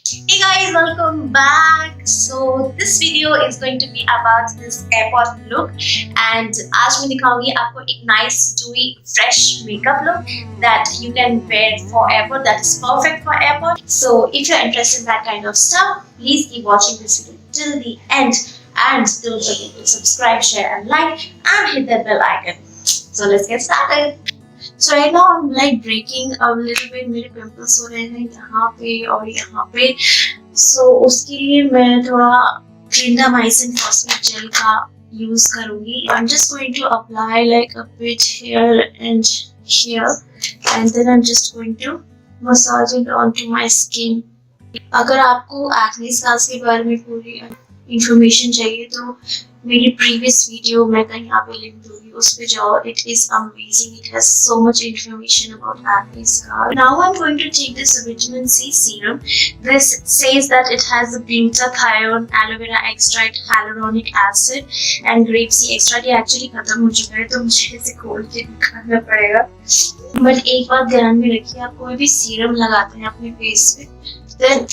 Hey guys, welcome back. So this video is going to be about this airport look and आज मैं दिखाऊंगी आपको एक nice dewy fresh makeup look that you can wear forever, that is perfect for airport. So if you're interested in that kind of stuff, please keep watching this video till the end and don't forget to subscribe, share and like and hit that bell icon. So let's get started. So right now I'm like breaking a little bit, मेरे pimples हो रहे हैं यहाँ पे और यहाँ पे. So उसके लिए मैं थोड़ा clindamycin phosphate gel का use करूँगी. I'm just going to apply like a bit here and here, and then I'm just going to massage it onto my skin. अगर आपको acne scars के बारे में पूरी information चाहिए तो मेरी previous video मैं कहीं यहाँ पे लिंक दूँगी, उस पे जाओ. It is amazing. It has so much information about acne scar. Now I'm going to take this vitamin C serum. This says that it has glutathione, aloe vera extract, hyaluronic acid and grapeseed extract. ये actually खत्म हो चुका है तो मुझे इसे खोल के दिखाना पड़ेगा. But एक बात ध्यान में रखिए, आप कोई भी सीरम लगाते हैं अपने फेस पे, then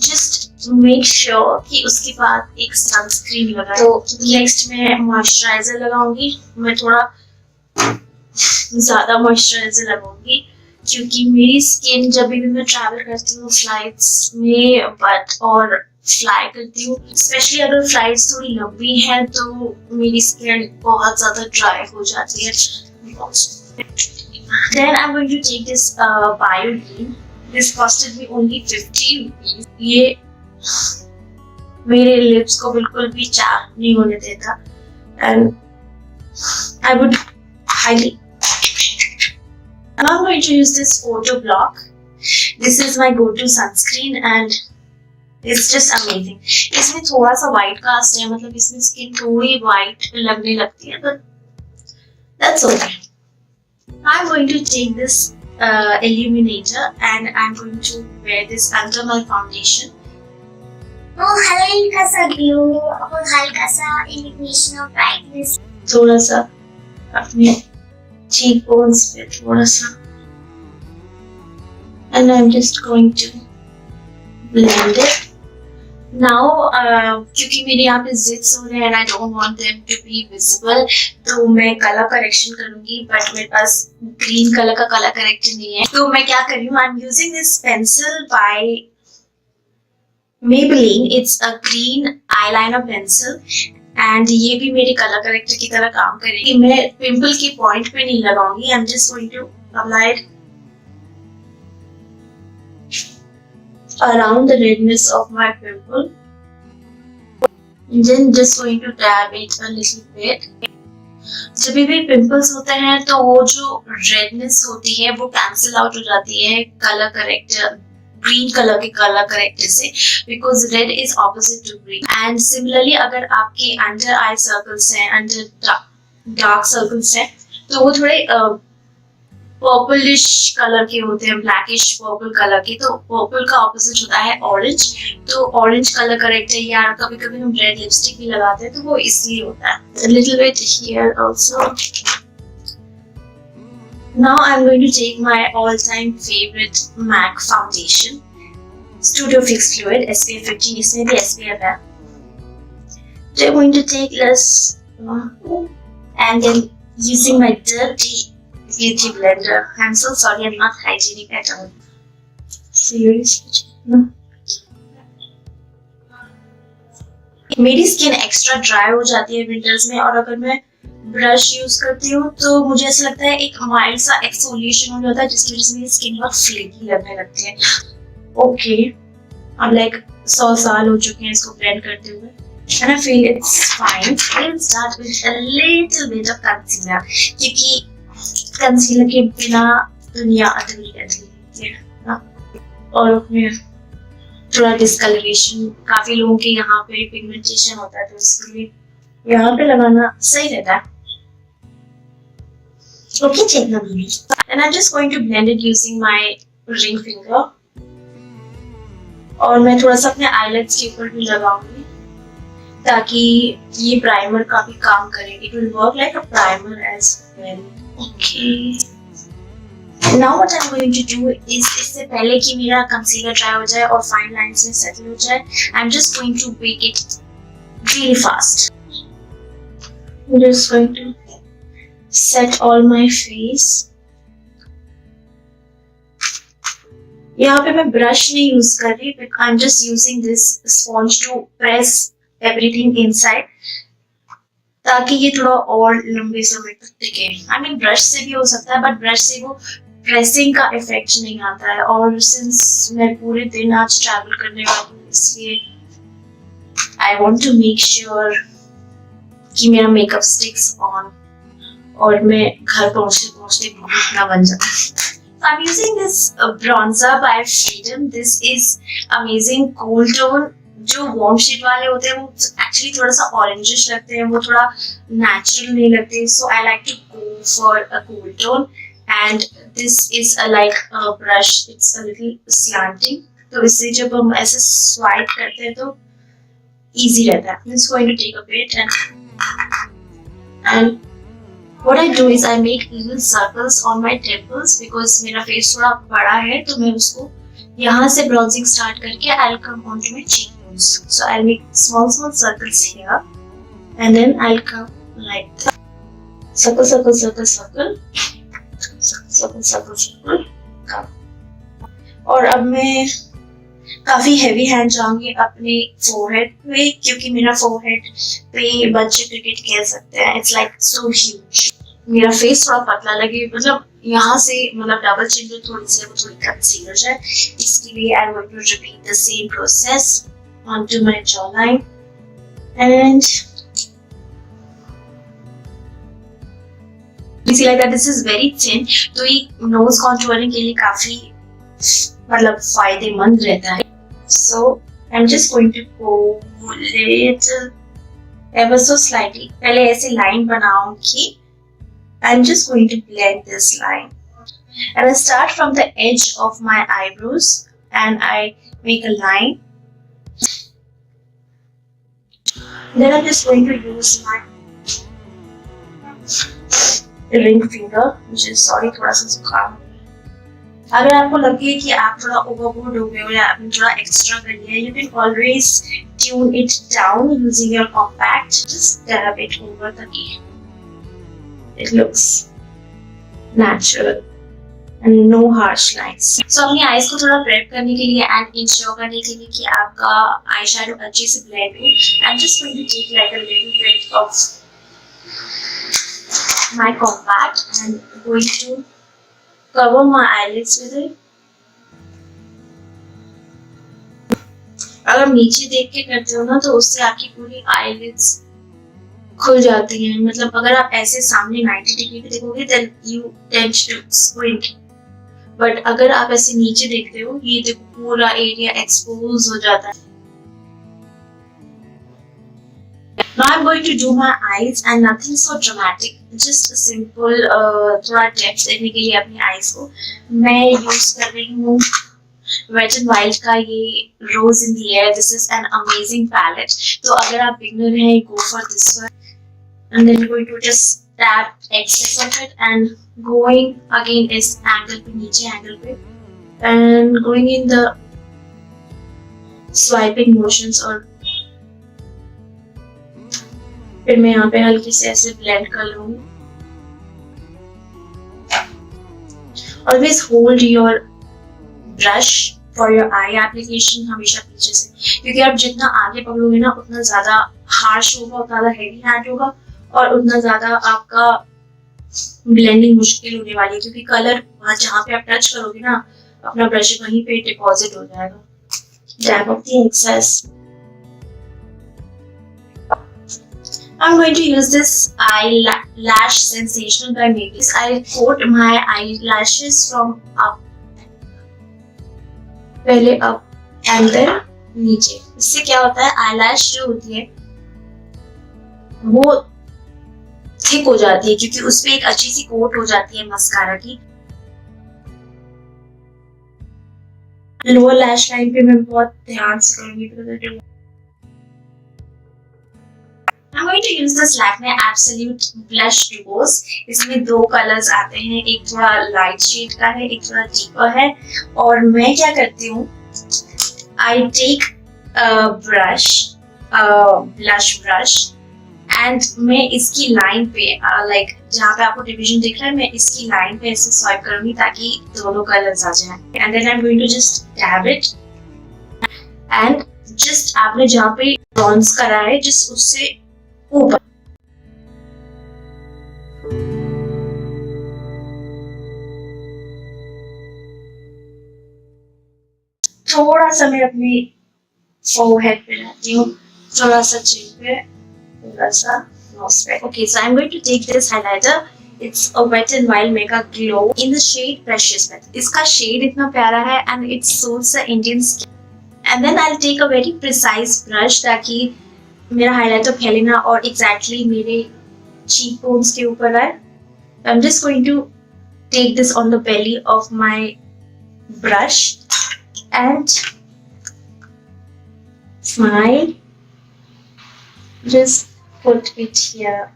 just मेक श्योर कि उसके बाद एक सनस्क्रीन लगाएं. तो नेक्स्ट मैं मॉइस्चराइजर लगाऊंगी. मैं थोड़ा ज्यादा मॉइस्चराइजर लगाऊंगी क्योंकि मेरी स्किन जब भी मैं ट्रैवल करती हूँ फ्लाइट्स में बट और फ्लाई करती हूँ, स्पेशली अगर फ्लाइट्स थोड़ी लंबी हैं तो मेरी स्किन बहुत ज्यादा ड्राई हो जाती है. Then I'm going to take this BIOLINE. This costed me only 50 rupees. ये मेरे लिप्स को बिल्कुल भी चाप नहीं होने देता and I would highly. Now I'm going to use this PHOTOBLOC. This is my go-to sunscreen and it's just amazing. इसमें थोड़ा सा white cast है, मतलब इसमें स्किन थोड़ी white लगने लगती है, but that's okay. I'm going to take this illuminator and I'm going to wear this under my foundation. हल्का सा ग्लो और हल्का सा इल्यूमिनेशन और ब्राइटनेस. थोड़ा सा अपने cheek bones पे थोड़ा सा, and I'm just going to blend it. Now क्योंकि मेरे यहाँ पे zits हो रहे हैं and I don't want them to be visible, तो मैं color correction करूँगी, but मेरे पास green color का color corrector नहीं है. तो मैं क्या कर रही हूँ, I'm using this pencil by MAYBELLINE. It's a green eyeliner pencil and ये भी मेरे color corrector की तरह काम करेगी. मैं pimple के point पे नहीं लगाऊंगी. I'm just going to apply it around the redness of my pimple and then just going to dab it a little bit. जब भी pimples होते हैं तो वो जो redness होती है वो cancel out हो जाती है color corrector, green color के color corrector से, because red is opposite to green. And similarly अगर आपके under eye circles हैं, under dark circles हैं, तो वो थोड़े purplish color के होते हैं, blackish purple color के. तो purple का opposite होता है orange. तो orange color corrector या कभी कभी हम red lipstick भी लगाते हैं तो वो इसलिए होता है. A little bit here also. Now I'm going to take my all-time favorite MAC foundation, Studio Fix Fluid SPF 15. इसमें भी SPF है. So I'm going to take this and then using my dirty beauty blender. I'm so sorry, I'm not hygienic at all. Seriously, no. मेरी skin extra dry हो जाती है winters में और अगर मैं ब्रश यूज करती हूँ तो मुझे ऐसा लगता है एक माइल्ड सा एक्सफोलिएशन हो जाता है जिसकी वजह से मेरी स्किन बहुत फ्लेकी लगने लगती है. ओके, अब लाइक 100 साल हो चुके हैं इसको ब्लेंड करते हुए and I feel it's fine. I'll start with a little bit of concealer क्योंकि कंसीलर के बिना दुनिया अधूरी रहती है और उसमें थोड़ा डिस्कलरेशन, काफी लोगों के यहाँ पे पिगमेंटेशन होता है तो इसके लिए यहाँ पे लगाना सही रहता है. Okay, CHETNA TOMAR. And I'm just going to blend it using my ring finger. और मैं थोड़ा सा अपने eyelids के ऊपर भी लगाऊंगी ताकि ये प्राइमर का भी काम करे. It will work like a primer as well. Okay. Now what I'm going to do is इससे पहले कि मेरा कंसीलर ड्राई हो जाए और फाइन लाइंस में सेटल हो जाए, I'm just going to bake it really fast. I'm just going to set all my face. यहाँ पे मैं ब्रश नहीं यूज कर रही, I'm just using this sponge to press everything inside, ताकि ये थोड़ा और लंबे समय तक टिके. I mean ब्रश से भी हो सकता है, बट ब्रश से वो प्रेसिंग का इफेक्ट नहीं आता है. और सिंस मैं पूरे दिन आज ट्रैवल करने वाली हूँ, इसलिए I want to make sure कि मेरा मेकअप स्टिक्स ऑन और मैं घर पहुंचते पहुंचते ना बन जाता. I'm using this bronzer by Freedom. This is amazing cool tone. जो वार्म शेड वाले होते हैं वो एक्चुअली थोड़ा सा ऑरेंजिश लगते हैं, वो थोड़ा नेचुरल नहीं लगते. So I like to go for a cool tone. And this is a like a brush, it's a little slanting, तो इससे जब हम ऐसे स्वाइप करते हैं तो easy रहता है. I'm just going to take a bit and what I do is I make little circles on my temples because मेरा face थोड़ा बड़ा है, तो मैं उसको यहाँ से bronzing start करके I'll come on to my cheekbones. So I'll make small circles here and then I'll come like that. Circle, circle, circle, circle. और अब मैं काफी हैवी हैंड जाऊंगी अपने फोरहेड पे, क्योंकि मेरा फोरहेड पे बच्चे क्रिकेट खेल सकते हैं. It's like so huge. मेरा फेस थोड़ा पतला लगे, मतलब यहाँ से मतलब डबल चिन जो थोड़ी सी वो थोड़ी कंसीलर जाए, इसके लिए I am going to repeat the same process onto my jawline. And see like that. This is very thin, तो ये nose contouring के लिए काफी मतलब फायदेमंद रहता है. So I'm just going to go little ever so slightly. पहले ऐसे line बनाऊंगी. I'm just going to blend this line and I start from the edge of my eyebrows and I make a line. Then I'm just going to use my ring finger, मुझे sorry थोड़ा सा जुकाम. अगर आपको लगे कि आप थोड़ा ओवरबोर्ड हो गए हो या आपने थोड़ा एक्स्ट्रा कर लिया, you can always tune it down using your compact. Just dab it over ताकि it looks natural and no harsh lines. So अपनी eyes को थोड़ा प्रेप करने के लिए and ensure करने के लिए कि आपका आई शैडो अच्छे से blend हो, I'm just going to take like a little bit of my compact and going to cover my eyelids with it. अगर नीचे देख के करते हो ना तो उससे आपकी पूरी eyelids खुल जाती हैं. मतलब अगर आप ऐसे सामने 90 डिग्री पे देखोगे then you tend to squint, but अगर आप ऐसे नीचे देखते हो, ये देखो पूरा एरिया एक्सपोज हो जाता है. Now I'm going to do my eyes and nothing so dramatic, just a simple थोड़ा डेप्थ देने के लिए अपनी eyes को मैं यूज कर रही हूँ Wet n Wild का ये Rose in the Air. This is an amazing palette. तो अगर आप beginner हैं, go for this one. And then going to just tap excess of it and going again is angle पे, नीचे angle पे, and going in the swiping motions. और फिर मैं यहाँ पे हल्के से ऐसे ब्लेंड कर लूंगी. Always hold your brush for your eye application हमेशा पीछे से, क्योंकि आप जितना आगे पकड़ोगे ना उतना ज्यादा हार्श होगा, उतना ज्यादा हेवी हैंड होगा और उतना ज्यादा आपका ब्लेंडिंग मुश्किल होने वाली है, क्योंकि कलर वहाँ जहाँ पे आप टच करोगे ना अपना ब्रश वहीं पे डिपॉजिट हो जाएगा. Dab off the excess. I'm going to use this eyelash sensational by Maybelline. I coat my eyelashes from up, पहले up and then नीचे. इससे क्या होता है, eyelash जो होती है वो थिक हो जाती है, क्योंकि उसपे एक अच्छी सी कोट हो जाती है मस्कारा की. लोअर लैश लाइन पे मैं बहुत ध्यान से करूंगी. I'm going to use this Lakme Absolute Blush Duos. इसमें दो कलर्स आते हैं, एक थोड़ा लाइट शेड का है, एक थोड़ा डीपर है। और मैं क्या करती हूँ, I take a brush, blush brush, and मैं इसकी लाइन पे लाइक जहाँ पे आपको डिवीजन दिख रहा है, मैं इसकी लाइन पे ऐसे स्वाइप करूंगी ताकि दोनों कलर्स आ जाएं। And then I'm going to just dab it, and just आपने जहाँ पे ब्रॉन्ज करा है, जिस उससे ऊपर थोड़ा सा मैं अपनी फोरहेड पे लाती हूँ, थोड़ा सा चिन पे, थोड़ा सा नोज पे। Okay, so I'm going to take this highlighter. It's a Wet n Wild Mega Glow in the shade Precious Metal. इसका शेड इतना प्यारा है and it suits the Indian skin. And then I'll take a very precise brush ताकि मेरा highlighter फैले ना और exactly मेरे चीक बोन्स के ऊपर आए। I'm just going to take this on the belly of my brush and smile. Just put it here.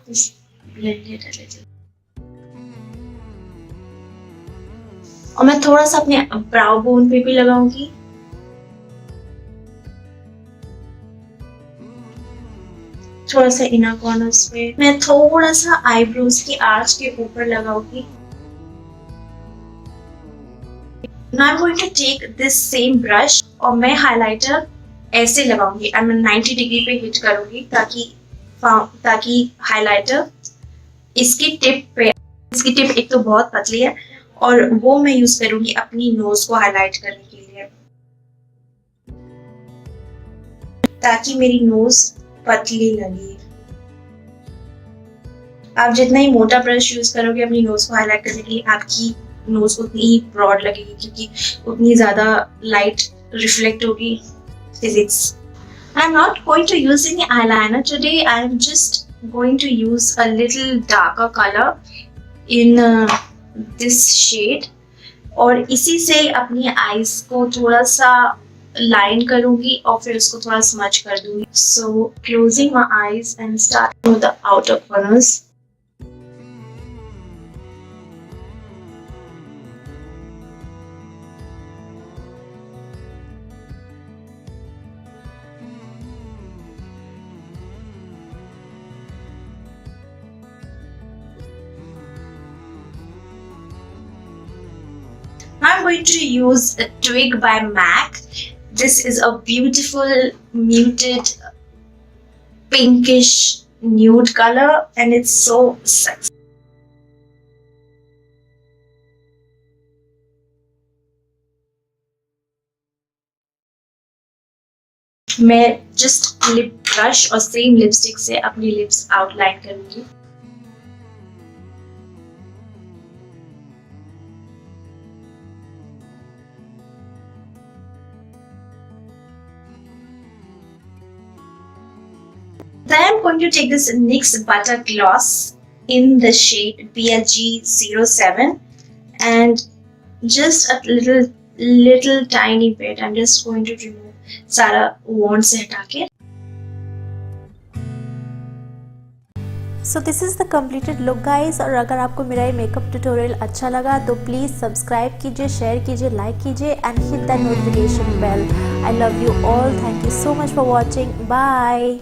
Just blend it a little. और मैं थोड़ा सा अपने ब्राउ बोन पे भी लगाऊंगी। थोड़ा सा इनर कॉर्नर्स पे मैं थोड़ा सा आईब्रोज की आर्च के ऊपर लगाऊंगी। Now I'm going to take this same brush और मैं हाइलाइटर ऐसे लगाऊंगी और मैं 90 डिग्री पे हिट करूंगी ताकि हाइलाइटर इसकी टिप एक तो बहुत पतली है और वो मैं यूज करूंगी अपनी नोज को हाईलाइट करने के लिए, ताकि मेरी नोज पतली लगे। आप जितना ही मोटा ब्रश यूज करोगे अपनी नोज को हाईलाइट करने के लिए, आपकी नोज उतनी ही ब्रॉड लगेगी क्योंकि उतनी ज्यादा लाइट रिफ्लेक्ट होगी physics. I am not going to use any eyeliner today. I am just going to use a little darker color in this shade और इसी से अपनी आईज को थोड़ा सा लाइन करूंगी और फिर उसको थोड़ा स्मच कर दूंगी। So closing my eyes and starting with the outer corners. I'm going to use a Twig by MAC. This is a beautiful muted pinkish nude color and it's so sexy. मैं just lip brush और same lipstick से अपनी lips outline करूँगी। Then I'm going to take this NYX Butter Gloss in the shade BLG07 and just a little tiny bit. I'm just going to remove सारा wand से हटा के। So this is the completed look guys. और अगर आपको मेरा ये makeup tutorial अच्छा लगा तो प्लीज़ सब्सक्राइब कीजिए, शेयर कीजिए, लाइक कीजिए and hit the notification bell. I love you all, thank you so much for watching, bye.